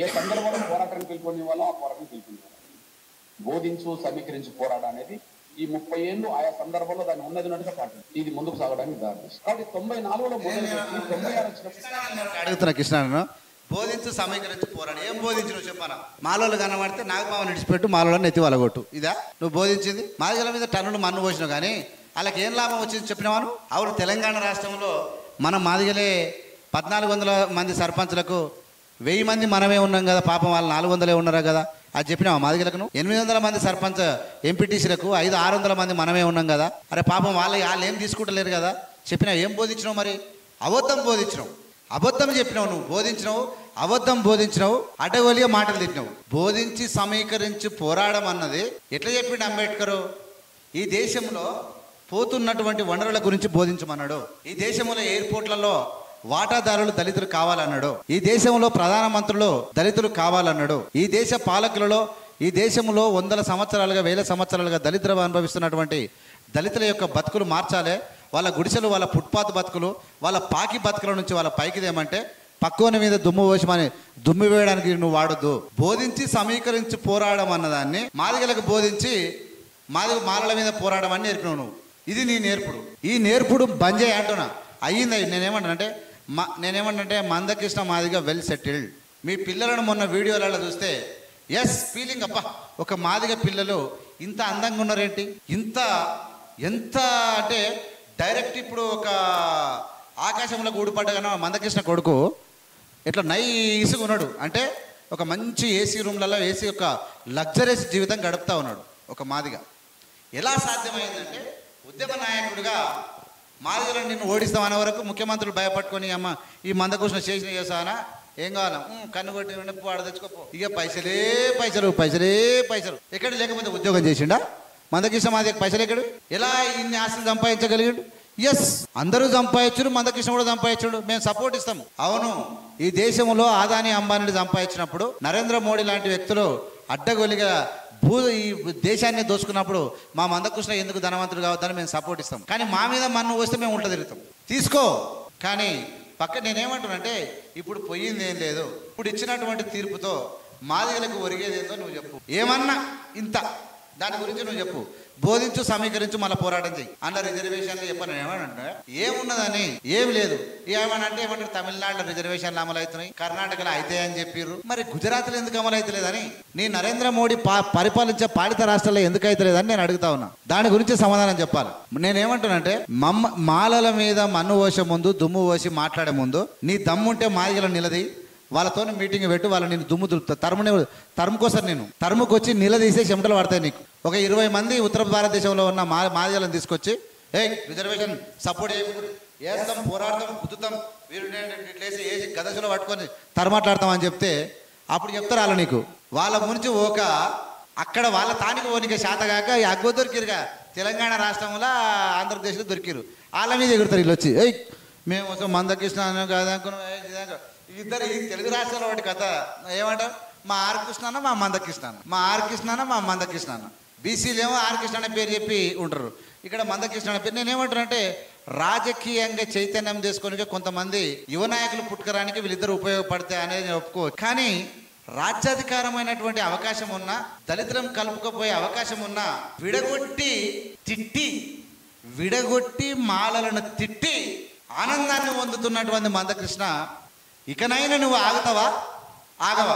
ఏ సందర్భంలో పోరాటానికి పిలుపునివ్వాలో ఆ పోరాటానికి పిలుపునివ్వాలి. బోధించు సమీకరించి పోరాటం అనేది ఈ 30 ఏళ్ళు ఆయా సందర్భంలో దాన్ని ఉన్నదిన్నట్టుగా పాటింది. ఇది ముందుకు సాగడానికి దారి. కాబట్టి 94లో మొదలు 96 అడుగుతున్నా కృష్ణ, బోధించు సమీకరించి పోరాడు. ఏం బోధించు చెప్పాలా? మాలోళ్ళు కనబడితే నాగబాబు నిడిచిపెట్టు, మాలోళ్ళని ఎత్తి వలగొట్టు. ఇదా నువ్వు బోధించింది? మాదిగల మీద టన్నులు మన్ను పోసినావు, కానీ వాళ్ళకి ఏం లాభం వచ్చింది చెప్పినావాను? అవును, తెలంగాణ రాష్ట్రంలో మనం మాదిగలే 1400 మంది సర్పంచ్లకు 1000 మంది మనమే ఉన్నాం కదా, పాపం వాళ్ళు 400 ఉన్నారా కదా, అది చెప్పినావా మాదిగలకు? 800 మంది సర్పంచ్ ఎంపీటీసీలకు 500-600 మంది మనమే ఉన్నాం కదా, అరే పాపం వాళ్ళు ఏం తీసుకుంటలేరు కదా చెప్పినావు. ఏం బోధించినావు మరి? అబద్ధం బోధించినావు, అబద్ధం చెప్పినావు. నువ్వు బోధించినావు, అబద్ధం బోధించినావు, అడ్డగోలిగా మాటలు తిట్టినావు. బోధించి సమీకరించి పోరాడం అన్నది ఎట్లా చెప్పిండు అంబేద్కర్? ఈ దేశంలో పోతున్నటువంటి వనరుల గురించి బోధించమన్నాడు. ఈ దేశంలో ఎయిర్పోర్ట్లలో వాటాదారులు దళితులు కావాలన్నాడు. ఈ దేశంలో ప్రధానమంత్రులు దళితులు కావాలన్నాడు. ఈ దేశ పాలకులలో ఈ దేశంలో 100 సంవత్సరాలుగా 1000 సంవత్సరాలుగా దళితులు అనుభవిస్తున్నటువంటి దళితుల యొక్క బతుకులు మార్చాలి. వాళ్ళ గుడిసెలు, వాళ్ళ ఫుట్పాత్ బతుకులు, వాళ్ళ పాకి బతుకుల నుంచి వాళ్ళ పైకిదేమంటే పక్కువని మీద దుమ్ము పోసమని దుమ్ము వేయడానికి నువ్వు వాడొద్దు. బోధించి సమీకరించి పోరాడడం అన్నదాన్ని మాదిగలకు బోధించి మాలల మీద పోరాడడం అని నేర్పినావు నువ్వు. ఇది నీ నేర్పుడు. ఈ నేర్పుడు బంద్ చేయి అంటున్నా. అయ్యింది. నేనేమంటానంటే మందకృష్ణ మాదిగ వెల్ సెటిల్డ్. మీ పిల్లలను మొన్న వీడియోలలో చూస్తే ఎస్ ఫీలింగ్, అబ్బా ఒక మాదిగ పిల్లలు ఇంత అందంగా ఉన్నారేంటి, ఎంత అంటే డైరెక్ట్ ఇప్పుడు ఒక ఆకాశంలో ఊడిపడ్డగానే మందకృష్ణ కొడుకు ఇట్లా నైస్గా ఉన్నాడు. అంటే ఒక మంచి ఏసీ రూమ్లలో ఏసీ యొక్క లగ్జరీస్ జీవితం గడుపుతూ ఉన్నాడు ఒక మాదిగ. ఎలా సాధ్యమైందంటే ఉద్యమ నాయకుడిగా మాదిగలను నిన్ను ఓడిస్తామనే వరకు ముఖ్యమంత్రులు భయపట్టుకొని అమ్మ ఈ మందకృష్ణ చేసిన చేసానా ఏం కావాలా కన్నుగొట్టి వాడు తెచ్చుకోపో, ఇక పైసలు ఎక్కడ లేకపోతే ఉద్యోగం చేసిండా మందకృష్ణ? మాదిగ పైసలు ఎక్కడు? ఎలా ఇన్ని ఆస్తులు సంపాదించగలిగాడు? ఎస్, అందరూ సంపాదించుడు, మందకృష్ణ కూడా సంపాదించుడు, మేము సపోర్ట్ ఇస్తాం. అవును, ఈ దేశంలో ఆదాని అంబానీలు సంపాదించినప్పుడు నరేంద్ర మోడీ లాంటి వ్యక్తులు అడ్డగోలిగా ఈ దేశాన్ని దోచుకున్నప్పుడు మా మందకృష్ణ ఎందుకు ధనవంతుడు కావద్దని మేము సపోర్ట్ ఇస్తాం. కానీ మా మీద మన్ను వస్తే మేము ఉల్టా తిరుగుతాం. తీసుకో. కానీ నేనేమంటున్నానంటే ఇప్పుడు పోయింది ఏం లేదు. ఇప్పుడు ఇచ్చినటువంటి తీర్పుతో మాదిగలకు ఒరిగేది ఏందో నువ్వు చెప్పు. ఏమన్నా ఇంత దాని గురించి నువ్వు చెప్పు. బోధించు సమీకరించు మళ్ళీ పోరాటం చెయ్యి. అన్న రిజర్వేషన్లు చెప్పాను. ఏమనంటే ఏమున్నదని ఏమి లేదు. ఏమంటారు తమిళనాడులో రిజర్వేషన్లు అమలు అవుతున్నాయి, కర్ణాటకలో అయితే అని చెప్పారు. మరి గుజరాత్లో ఎందుకు అమలు అవుతలేదని, నీ నరేంద్ర మోడీ పరిపాలించే పాలిత రాష్ట్రాల్లో ఎందుకు అవుతలేదని నేను అడుగుతా ఉన్నా. దాని గురించి సమాధానం చెప్పాలి. నేనేమంటున్నానంటే మాలల మీద మన్ను పోసే ముందు, దుమ్ము పోసి మాట్లాడే ముందు నీ దమ్ముంటే మాదిగలను నిలది, వాళ్ళతో మీటింగ్ పెట్టి వాళ్ళు నేను దుమ్ము దులుపుతా. తరుముకోసారి నేను తరుముకొచ్చి నిలదీసే చెమటలు పడతాయి నీకు. ఒక 20 మంది ఉత్తర భారతదేశంలో ఉన్న మాదిగలను తీసుకొచ్చి రిజర్వేషన్ సపోర్ట్ చేస్తాం, పోరాడతాం, గుద్దుతాం, వీరులేసి వేసి గదసులో పట్టుకొని తరమాట్లాడతాం అని చెప్తే అప్పుడు చెప్తారు వాళ్ళు నీకు. వాళ్ళ గురించి అక్కడ వాళ్ళ తానికి ఓనిక శాతగాక అగ్గో దొరికిరుగా తెలంగాణ రాష్ట్రంలో ఆంధ్రప్రదేశ్లో దొరికిరు. వాళ్ళ మీద ఎగురుతారు వీళ్ళు వచ్చి. మేము ఒక మందకృష్ణ కాదనుకున్నాం. ఇద్దరు ఈ తెలుగు రాష్ట్రాల వాటి కథ ఏమంటారు? మా ఆర్ కృష్ణ, మా మందకృష్ణ, మా మందకృష్ణ. బీసీలేమో ఆర్ కృష్ణ అనే పేరు చెప్పి ఉంటారు, ఇక్కడ మందకృష్ణ అనే పేరు. నేనేమంటానంటే రాజకీయంగా చైతన్యం చేసుకొని కొంతమంది యువ నాయకులు పుట్టుకరానికి వీళ్ళిద్దరు ఉపయోగపడతాయి అనేది ఒప్పుకోవచ్చు. కానీ రాజ్యాధికారమైనటువంటి అవకాశం ఉన్నా, దళితులను కలుపుకపోయే అవకాశం ఉన్నా విడగొట్టి మాలలను తిట్టి ఆనందాన్ని పొందుతున్నటువంటి మందకృష్ణ ఇకనైనా నువ్వు ఆగవా?